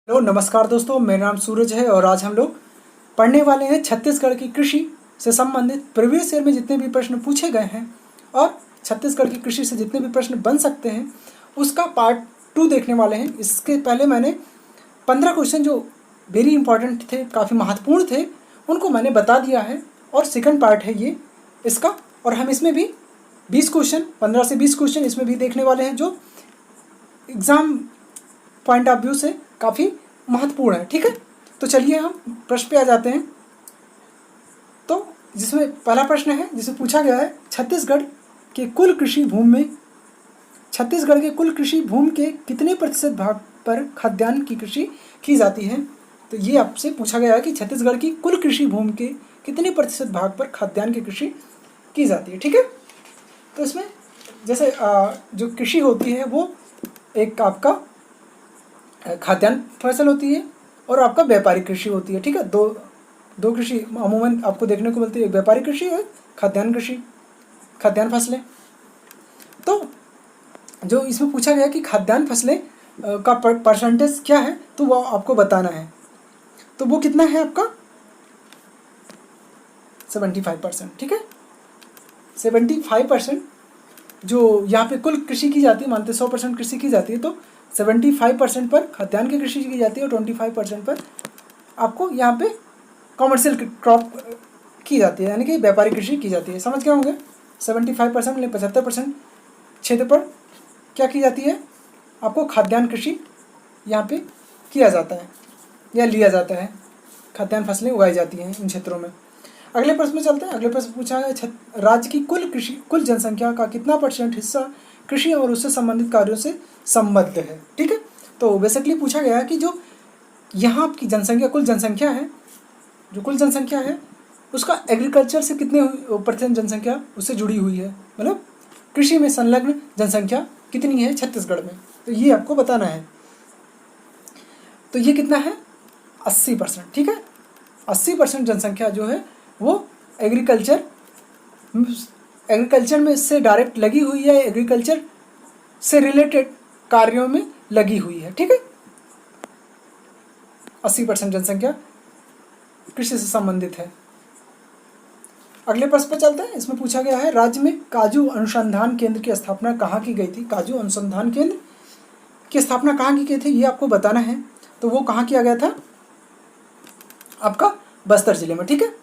Hello नमस्कार दोस्तों, मेरा नाम सूरज है और आज हम लोग पढ़ने वाले हैं छत्तीसगढ़ की कृषि से संबंधित प्रीवियस ईयर में जितने भी प्रश्न पूछे गए हैं और छत्तीसगढ़ की कृषि से जितने भी प्रश्न बन सकते हैं उसका पार्ट 2 देखने वाले हैं। इसके पहले मैंने 15 क्वेश्चन जो वेरी इंपॉर्टेंट थे, काफ़ी महत्वपूर्ण थे, उनको मैंने बता दिया है और सेकंड पार्ट है ये इसका। और हम इसमें भी 20 क्वेश्चन, 15 से 20 क्वेश्चन इसमें भी देखने वाले हैं जो एग्ज़ाम पॉइंट ऑफ व्यू से काफ़ी महत्वपूर्ण है। ठीक है, तो चलिए हम प्रश्न पे आ जाते हैं। तो जिसमें पहला प्रश्न है जिसमें पूछा गया है छत्तीसगढ़ के कुल कृषि भूमि के कितने प्रतिशत भाग पर खाद्यान्न की कृषि की जाती है। तो ये आपसे पूछा गया है कि छत्तीसगढ़ की कुल कृषि भूमि के कितने प्रतिशत भाग पर खाद्यान्न की कृषि की जाती है। ठीक है, तो इसमें जैसे जो कृषि होती है वो एक आपका खाद्यान्न फसल होती है और आपका व्यापारिक कृषि होती है। ठीक है, दो कृषि अमूमन आपको देखने को मिलती है, एक व्यापारिक कृषि और खाद्यान्न कृषि, खाद्यान्न फसलें। तो जो इसमें पूछा गया कि खाद्यान्न फसलें का परसेंटेज क्या है, तो वो आपको बताना है। तो वो कितना है आपका 75%। ठीक है, 75% जो यहाँ पे कुल कृषि की जाती है, मानते 100% कृषि की जाती है, तो 75% पर खाद्यान्न की कृषि की जाती है और 25% पर आपको यहाँ पे कॉमर्शियल क्रॉप की जाती है, यानी कि व्यापारिक कृषि की जाती है। समझ गए होंगे। 75% मतलब 75% क्षेत्र पर क्या की जाती है, आपको खाद्यान्न कृषि यहाँ पे किया जाता है या लिया जाता है, खाद्यान्न फसलें उगाई जाती हैं इन क्षेत्रों में। अगले प्रश्न में चलते हैं। अगले प्रश्न पूछा है राज्य की कुल जनसंख्या का कितना % हिस्सा कृषि और उससे संबंधित कार्यों से संबद्ध है। ठीक है, तो बेसिकली पूछा गया है कि जो यहाँ की जनसंख्या, कुल जनसंख्या है, जो कुल जनसंख्या है उसका एग्रीकल्चर से कितने % जनसंख्या उससे जुड़ी हुई है, मतलब कृषि में संलग्न जनसंख्या कितनी है छत्तीसगढ़ में, तो ये आपको बताना है। तो ये कितना है 80%। ठीक है, 80% जनसंख्या जो है वो एग्रीकल्चर में से डायरेक्ट लगी हुई है, एग्रीकल्चर से रिलेटेड कार्यों में लगी हुई है। ठीक है, 80% जनसंख्या कृषि से संबंधित है। अगले प्रश्न पर चलते हैं। इसमें पूछा गया है राज्य में काजू अनुसंधान केंद्र की स्थापना कहाँ की गई थी। काजू अनुसंधान केंद्र की स्थापना कहाँ की गई थी, ये आपको बताना है। तो वो कहाँ किया गया था, आपका बस्तर जिले में। ठीक है,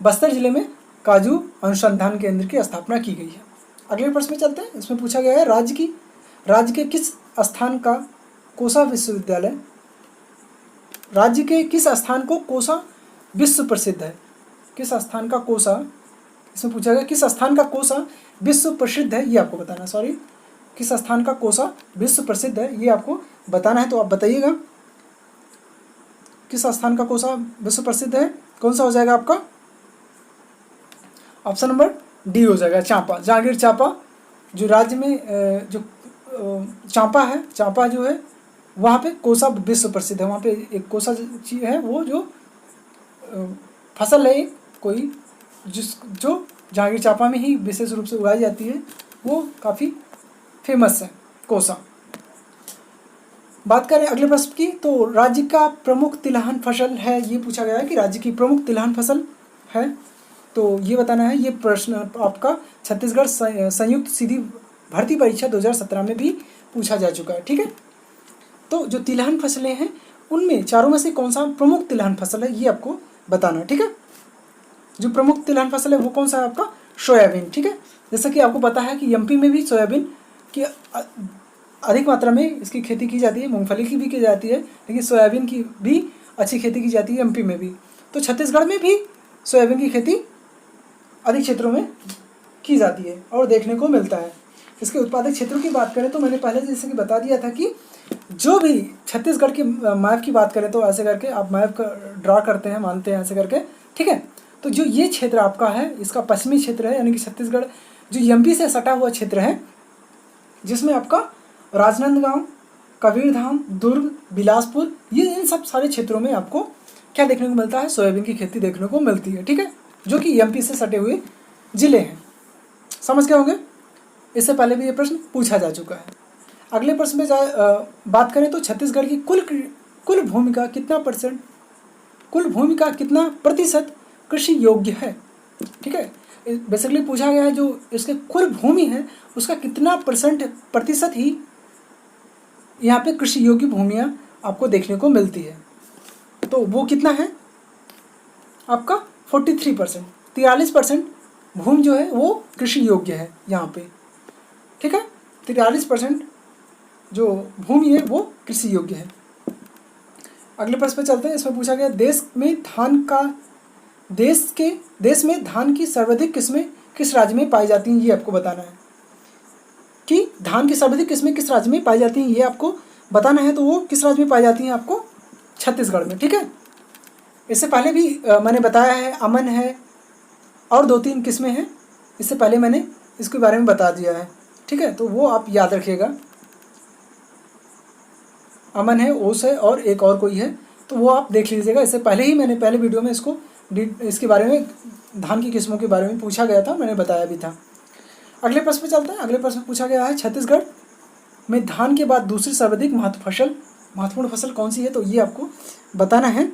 बस्तर जिले में काजू अनुसंधान केंद्र की स्थापना की गई है। अगले प्रश्न में चलते हैं। इसमें पूछा गया है राज्य के किस स्थान का कोसा विश्वविद्यालय, राज्य के किस स्थान को कोसा विश्व प्रसिद्ध है। किस स्थान का कोसा, इसमें पूछा गया किस स्थान का कोसा विश्व प्रसिद्ध है, ये आपको बताना। सॉरी, किस स्थान का कोसा विश्व प्रसिद्ध है, ये आपको बताना है। तो आप बताइएगा किस स्थान का कोसा विश्व प्रसिद्ध है, कौन सा हो जाएगा आपका, ऑप्शन नंबर डी हो जाएगा, चांपा। जांगीर चांपा जो राज्य में जो चांपा है, चांपा जो है वहाँ पे कोसा विश्व प्रसिद्ध है। वहाँ पे एक कोसा चीज है, वो जो फसल है कोई जो जांगीर चांपा में ही विशेष रूप से उगाई जाती है, वो काफ़ी फेमस है कोसा। बात करें अगले प्रश्न की, तो राज्य का प्रमुख तिलहन फसल है, ये पूछा गया है कि राज्य की प्रमुख तिलहन फसल है, तो ये बताना है। ये प्रश्न आपका छत्तीसगढ़ संयुक्त सीधी भर्ती परीक्षा 2017 में भी पूछा जा चुका है। ठीक है, तो जो तिलहन फसलें हैं उनमें चारों में से कौन सा प्रमुख तिलहन फसल है, ये आपको बताना है। ठीक है, जो प्रमुख तिलहन फसल है वो कौन सा है आपका, सोयाबीन। ठीक है, जैसा कि आपको पता है कि एमपी में भी सोयाबीन की अधिक मात्रा में इसकी खेती की जाती है, मूंगफली की भी की जाती है, लेकिन सोयाबीन की भी अच्छी खेती की जाती है एमपी में भी। तो छत्तीसगढ़ में भी सोयाबीन की खेती अधिक क्षेत्रों में की जाती है और देखने को मिलता है। इसके उत्पादक क्षेत्रों की बात करें तो मैंने पहले जैसे कि बता दिया था कि जो भी छत्तीसगढ़ की मैप की बात करें तो ऐसे करके आप मैप का ड्रा करते हैं, मानते हैं ऐसे करके। ठीक है, तो जो ये क्षेत्र आपका है इसका पश्चिमी क्षेत्र है, यानी कि छत्तीसगढ़ जो एमपी से सटा हुआ क्षेत्र है, जिसमें आपका राजनांदगांव, कबीरधाम, दुर्ग, बिलासपुर, ये इन सब सारे क्षेत्रों में आपको क्या देखने को मिलता है, सोयाबीन की खेती देखने को मिलती है। ठीक है, जो कि एमपी से सटे हुए जिले हैं। समझ गए होंगे, इससे पहले भी ये प्रश्न पूछा जा चुका है। अगले प्रश्न में बात करें तो छत्तीसगढ़ की कुल भूमि का कितना परसेंट, कुल भूमि का कितना प्रतिशत कृषि योग्य है। ठीक है, बेसिकली पूछा गया है जो इसके कुल भूमि है उसका कितना प्रतिशत ही यहाँ पे कृषि योग्य भूमियाँ आपको देखने को मिलती है। तो वो कितना है आपका 43%, 43% भूमि जो है वो कृषि योग्य है यहाँ पे। ठीक है, 43% जो भूमि है वो कृषि योग्य है। अगले प्रश्न पे चलते हैं। इसमें पूछा गया देश में धान की सर्वाधिक किस्में किस राज्य में पाई जाती हैं, ये आपको बताना है कि धान की सर्वाधिक किस्में किस राज्य में पाई जाती हैं, ये आपको बताना है। तो वो किस राज्य में पाई जाती हैं आपको छत्तीसगढ़ में। ठीक है, इससे पहले भी मैंने बताया है, अमन है और 2-3 किस्में हैं, इससे पहले मैंने इसके बारे में बता दिया है। ठीक है, तो वो आप याद रखिएगा, अमन है, ओस है और एक और कोई है, तो वो आप देख लीजिएगा। इससे पहले ही मैंने पहले वीडियो में इसके बारे में धान की किस्मों के बारे में पूछा गया था, मैंने बताया भी था। अगले प्रश्न पे चलते हैं। अगले प्रश्न में पूछा गया है छत्तीसगढ़ में धान के बाद दूसरी सर्वाधिक महत्वपूर्ण फसल कौन सी है, तो ये आपको बताना है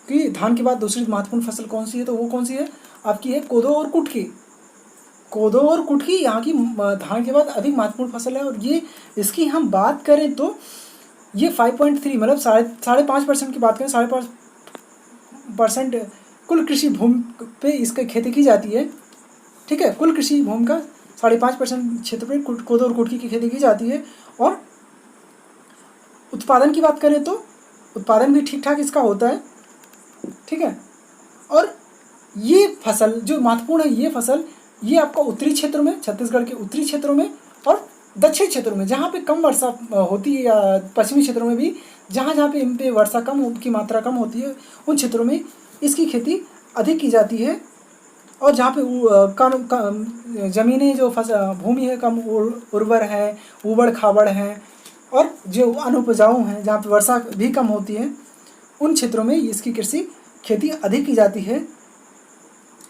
कि धान के बाद दूसरी महत्वपूर्ण फसल कौन सी है। तो वो कौन सी है आपकी है कोदो और कुटकी। कोदो और कुटकी यहाँ की धान के बाद अधिक महत्वपूर्ण फसल है। और ये इसकी हम बात करें तो ये 5.3 मतलब 5.5% की बात करें, 5.5% कुल कृषि भूमि पे इसकी खेती की जाती है। ठीक है, कुल कृषि भूमि का 5.5% क्षेत्र पे कोदो और कुटकी की खेती की जाती है। और उत्पादन की बात करें तो उत्पादन भी ठीक ठाक इसका होता है। ठीक है, और ये फसल जो महत्वपूर्ण है, ये फसल ये आपका उत्तरी क्षेत्र में, छत्तीसगढ़ के उत्तरी क्षेत्रों में और दक्षिण क्षेत्रों में जहाँ पे कम वर्षा होती है, या पश्चिमी क्षेत्रों में भी जहाँ पे इन पे वर्षा की मात्रा कम होती है, उन क्षेत्रों में इसकी खेती अधिक की जाती है। और जहाँ पे ज़मीनें जो भूमि है कम उर्वर है, ऊबड़ खाबड़ है और जो अनुपजाऊ हैं, जहाँ पे वर्षा भी कम होती है, उन क्षेत्रों में इसकी कृषि खेती अधिक की जाती है।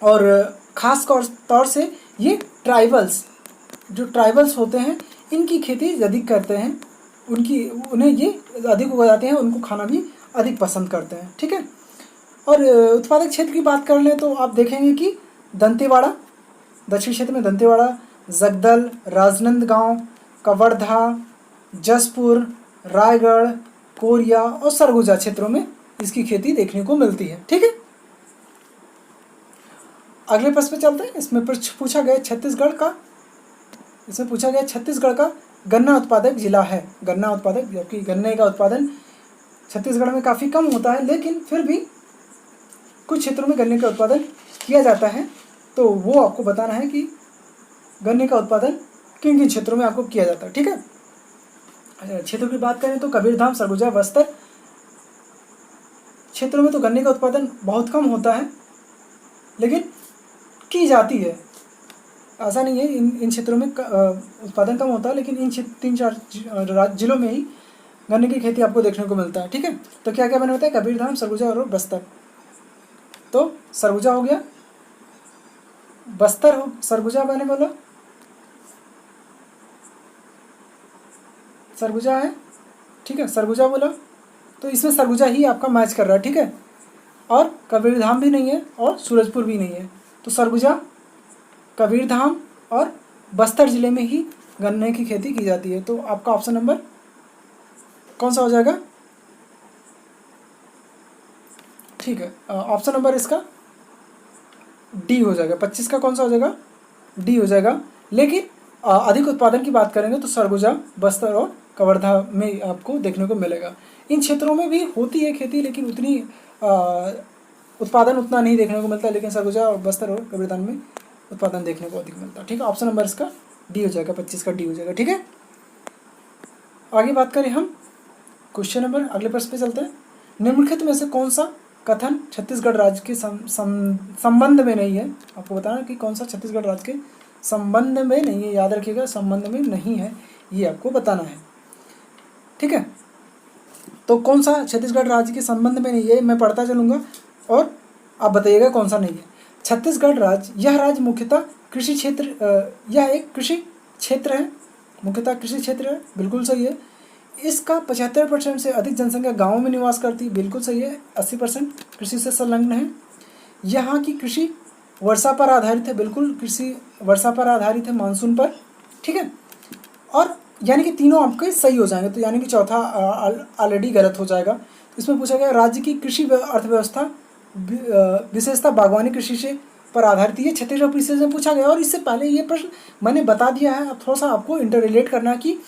और ख़ास तौर से ये ट्राइबल्स होते हैं, इनकी खेती अधिक करते हैं, उन्हें ये अधिक उगाते हैं, उनको खाना भी अधिक पसंद करते हैं। ठीक है, और उत्पादक क्षेत्र की बात कर लें तो आप देखेंगे कि दंतेवाड़ा, दक्षिण क्षेत्र में दंतेवाड़ा, जगदल, राजनांदगांव, कवर्धा, जसपुर, रायगढ़, कोरिया और सरगुजा क्षेत्रों में इसकी खेती देखने को मिलती है। ठीक है, अगले प्रश्न पे चलते हैं। इसमें पूछा गया छत्तीसगढ़ का गन्ना उत्पादक जिला है। गन्ना उत्पादक, जबकि गन्ने का उत्पादन छत्तीसगढ़ में काफ़ी कम होता है, लेकिन फिर भी कुछ क्षेत्रों में गन्ने का उत्पादन किया जाता है। तो वो आपको बताना है कि गन्ने का उत्पादन किन किन क्षेत्रों में आपको किया जाता है। ठीक है, अच्छा, क्षेत्रों की बात करें तो कबीरधाम, सरगुजा, बस्तर क्षेत्रों में तो गन्ने का उत्पादन बहुत कम होता है, लेकिन की जाती है। ऐसा नहीं है इन क्षेत्रों में उत्पादन कम होता है, लेकिन इन 3-4 जिलों में ही गन्ने की खेती आपको देखने को मिलता है। ठीक है, तो क्या क्या मैंने बताया, कबीरधाम, सरगुजा और बस्तर। तो सरगुजा हो गया, बस्तर हो, सरगुजा मैंने बोला, सरगुजा है। ठीक है, सरगुजा बोला, तो इसमें सरगुजा ही आपका मैच कर रहा है। ठीक है, और कबीरधाम भी नहीं है और सूरजपुर भी नहीं है, तो सरगुजा, कबीरधाम और बस्तर ज़िले में ही गन्ने की खेती की जाती है। तो आपका ऑप्शन नंबर कौन सा हो जाएगा? ठीक है, ऑप्शन नंबर इसका डी हो जाएगा। 25 का कौन सा हो जाएगा? डी हो जाएगा। लेकिन अधिक उत्पादन की बात करेंगे तो सरगुजा, बस्तर और कवर्धा में आपको देखने को मिलेगा। इन क्षेत्रों में भी होती है खेती, लेकिन उतनी उत्पादन उतना नहीं देखने को मिलता, लेकिन सरगुजा और बस्तर और कबीरधाम में उत्पादन देखने को अधिक मिलता है। ठीक है, ऑप्शन नंबर इसका डी हो जाएगा, 25 का डी हो जाएगा। ठीक है, आगे बात करें हम क्वेश्चन नंबर, अगले प्रश्न पे चलते हैं। निम्नलिखित में से कौन सा कथन छत्तीसगढ़ राज्य के संबंध में नहीं है? आपको बताना कि कौन सा छत्तीसगढ़ राज्य के संबंध में नहीं है। याद रखिएगा, संबंध में नहीं है, ये आपको बताना है। ठीक है, तो कौन सा छत्तीसगढ़ राज्य के संबंध में नहीं है, मैं पढ़ता चलूँगा और आप बताइएगा कौन सा नहीं है। छत्तीसगढ़ राज्य, यह राज्य मुख्यतः कृषि क्षेत्र, यह एक कृषि क्षेत्र है, मुख्यतः कृषि क्षेत्र है, बिल्कुल सही है। इसका 75% से अधिक जनसंख्या गाँव में निवास करती है, बिल्कुल सही है। 80% कृषि से संलग्न है। यहाँ की कृषि वर्षा पर आधारित है, बिल्कुल कृषि वर्षा पर आधारित है, मानसून पर, ठीक है। और यानी कि तीनों आपके सही हो जाएंगे, तो यानी कि चौथा ऑलरेडी गलत हो जाएगा। इसमें पूछा गया राज्य की कृषि अर्थव्यवस्था विशेषता बागवानी कृषि से पर आधारित, ये छत्तीसगढ़ पीसीएस में पूछा गया। और इससे पहले ये प्रश्न मैंने बता दिया है, अब थोड़ा सा आपको इंटर रिलेट करना है कि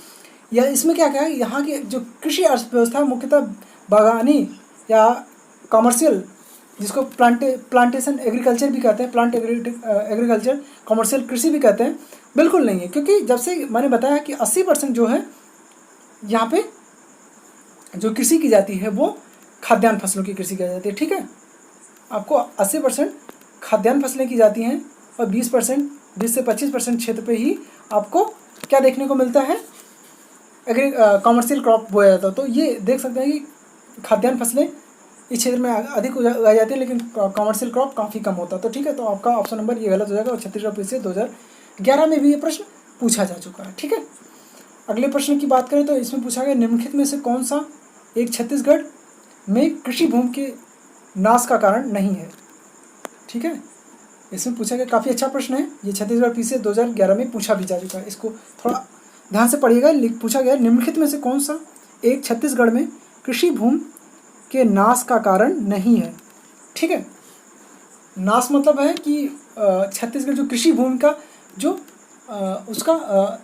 या इसमें क्या क्या है। यहाँ की जो कृषि अर्थव्यवस्था मुख्यतः बागवानी या कॉमर्शियल, जिसको प्लांटेशन एग्रीकल्चर भी कहते हैं, प्लांट एग्रीकल्चर, कॉमर्शियल कृषि भी कहते हैं, बिल्कुल नहीं है। क्योंकि जब से मैंने बताया कि 80% जो है यहाँ पे जो कृषि की जाती है वो खाद्यान्न फसलों की कृषि की जाती है, ठीक है। आपको 80% खाद्यान्न फसलें की जाती हैं और 20% 20 से 25% क्षेत्र पे ही आपको क्या देखने को मिलता है, कॉमर्शियल क्रॉप बोया जाता है। तो ये देख सकते हैं कि खाद्यान्न फसलें इस क्षेत्र में अधिक उगाई जाती है, लेकिन कॉमर्शियल क्रॉप काफ़ी कम होता है। तो ठीक है, तो आपका ऑप्शन नंबर ये गलत हो जाएगा। और छत्तीसगढ़ पीसीएस 2011 में भी ये प्रश्न पूछा जा चुका है, ठीक है। अगले प्रश्न की बात करें तो इसमें पूछा गया निम्नलिखित में से कौन सा एक छत्तीसगढ़ में कृषि भूमि के नाश का कारण नहीं है, ठीक है। इसमें पूछा गया, काफ़ी अच्छा प्रश्न है ये, छत्तीसगढ़ पीसीएस 2011 में पूछा भी जा चुका है। इसको थोड़ा ध्यान से पढ़िएगा। पूछा गया निम्नलिखित में से कौन सा एक छत्तीसगढ़ में कृषि भूमि के नाश का कारण नहीं है, ठीक है। नाश मतलब है कि छत्तीसगढ़ जो कृषि भूमि का जो उसका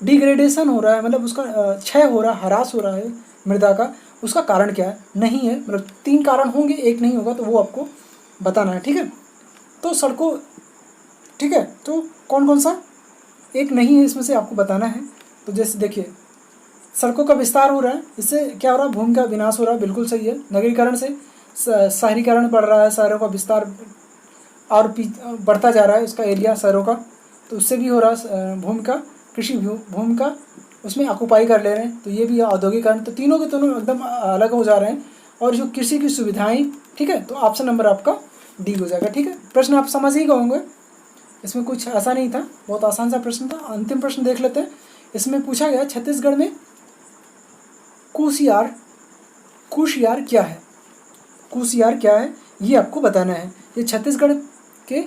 डिग्रेडेशन हो रहा है, मतलब उसका क्षय हो रहा है, ह्रास हो रहा है मृदा का, उसका कारण क्या है, नहीं है। मतलब 3 कारण होंगे, एक नहीं होगा, तो वो आपको बताना है, ठीक है। तो सड़कों, ठीक है, तो कौन कौन सा एक नहीं है इसमें से आपको बताना है। तो जैसे देखिए, सड़कों का विस्तार हो रहा है, इससे क्या हो रहा है, भूमि का विनाश हो रहा है, बिल्कुल सही है। नगरीकरण से शहरीकरण बढ़ रहा है, शहरों का विस्तार और बढ़ता जा रहा है, उसका एरिया शहरों का, तो उससे भी हो रहा है भूमि का, कृषि भूमि का उसमें ऑक्युपाई कर ले रहे हैं, तो ये भी औद्योगिकरण। तो तीनों के तीनों एकदम अलग हो जा रहे हैं। और जो कृषि की सुविधाएं, ठीक है, तो ऑप्शन नंबर आपका डी हो जाएगा, ठीक है। प्रश्न आप समझ ही गए होंगे, इसमें कुछ ऐसा नहीं था, बहुत आसान सा प्रश्न था। अंतिम प्रश्न देख लेते हैं। इसमें पूछा गया छत्तीसगढ़ में कुशियार क्या है, कुशियार क्या है ये आपको बताना है। ये छत्तीसगढ़ के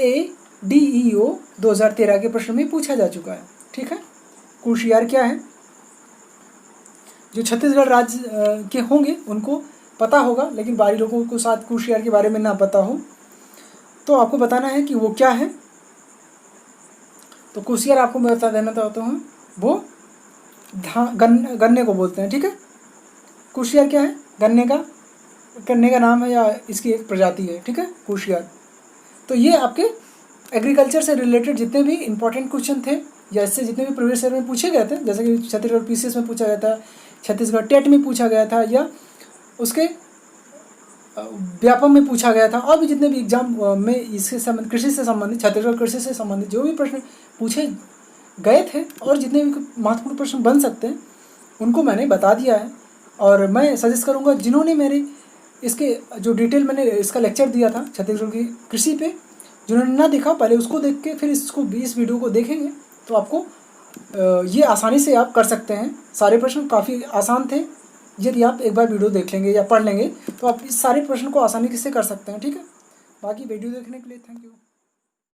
ADEO 2013 के प्रश्न में पूछा जा चुका है, ठीक है। कुशियार क्या है, जो छत्तीसगढ़ राज्य के होंगे उनको पता होगा, लेकिन बाकी लोगों को साथ कुशियार के बारे में ना पता हो, तो आपको बताना है कि वो क्या है। तो कुशियार आपको मैं बता देना चाहता हूँ, वो गन्ने को बोलते हैं, ठीक है। कुशियार क्या है, गन्ने का नाम है या इसकी एक प्रजाति है, ठीक है, कुशियार। तो ये आपके एग्रीकल्चर से रिलेटेड जितने भी इंपॉर्टेंट क्वेश्चन थे या इससे जितने भी प्रीवियस ईयर में पूछे गए थे, जैसे कि छत्तीसगढ़ पीसीएस में पूछा गया था, छत्तीसगढ़ टेट में पूछा गया था, या उसके व्यापम में पूछा गया था, और भी जितने भी एग्जाम में इससे संबंधित, कृषि से संबंधित, छत्तीसगढ़ कृषि से संबंधित जो भी प्रश्न पूछे गए थे और जितने भी महत्वपूर्ण प्रश्न बन सकते हैं उनको मैंने बता दिया है। और मैं सजेस्ट करूँगा जिन्होंने मेरे इसके जो डिटेल मैंने इसका लेक्चर दिया था छत्तीसगढ़ की कृषि पे, जिन्होंने ना देखा पहले उसको देख के फिर इसको इस वीडियो को देखेंगे तो आपको ये आसानी से आप कर सकते हैं। सारे प्रश्न काफ़ी आसान थे, यदि आप एक बार वीडियो देख लेंगे या पढ़ लेंगे तो आप इस सारे प्रश्न को आसानी से कर सकते हैं, ठीक है। बाकी वीडियो देखने के लिए थैंक यू।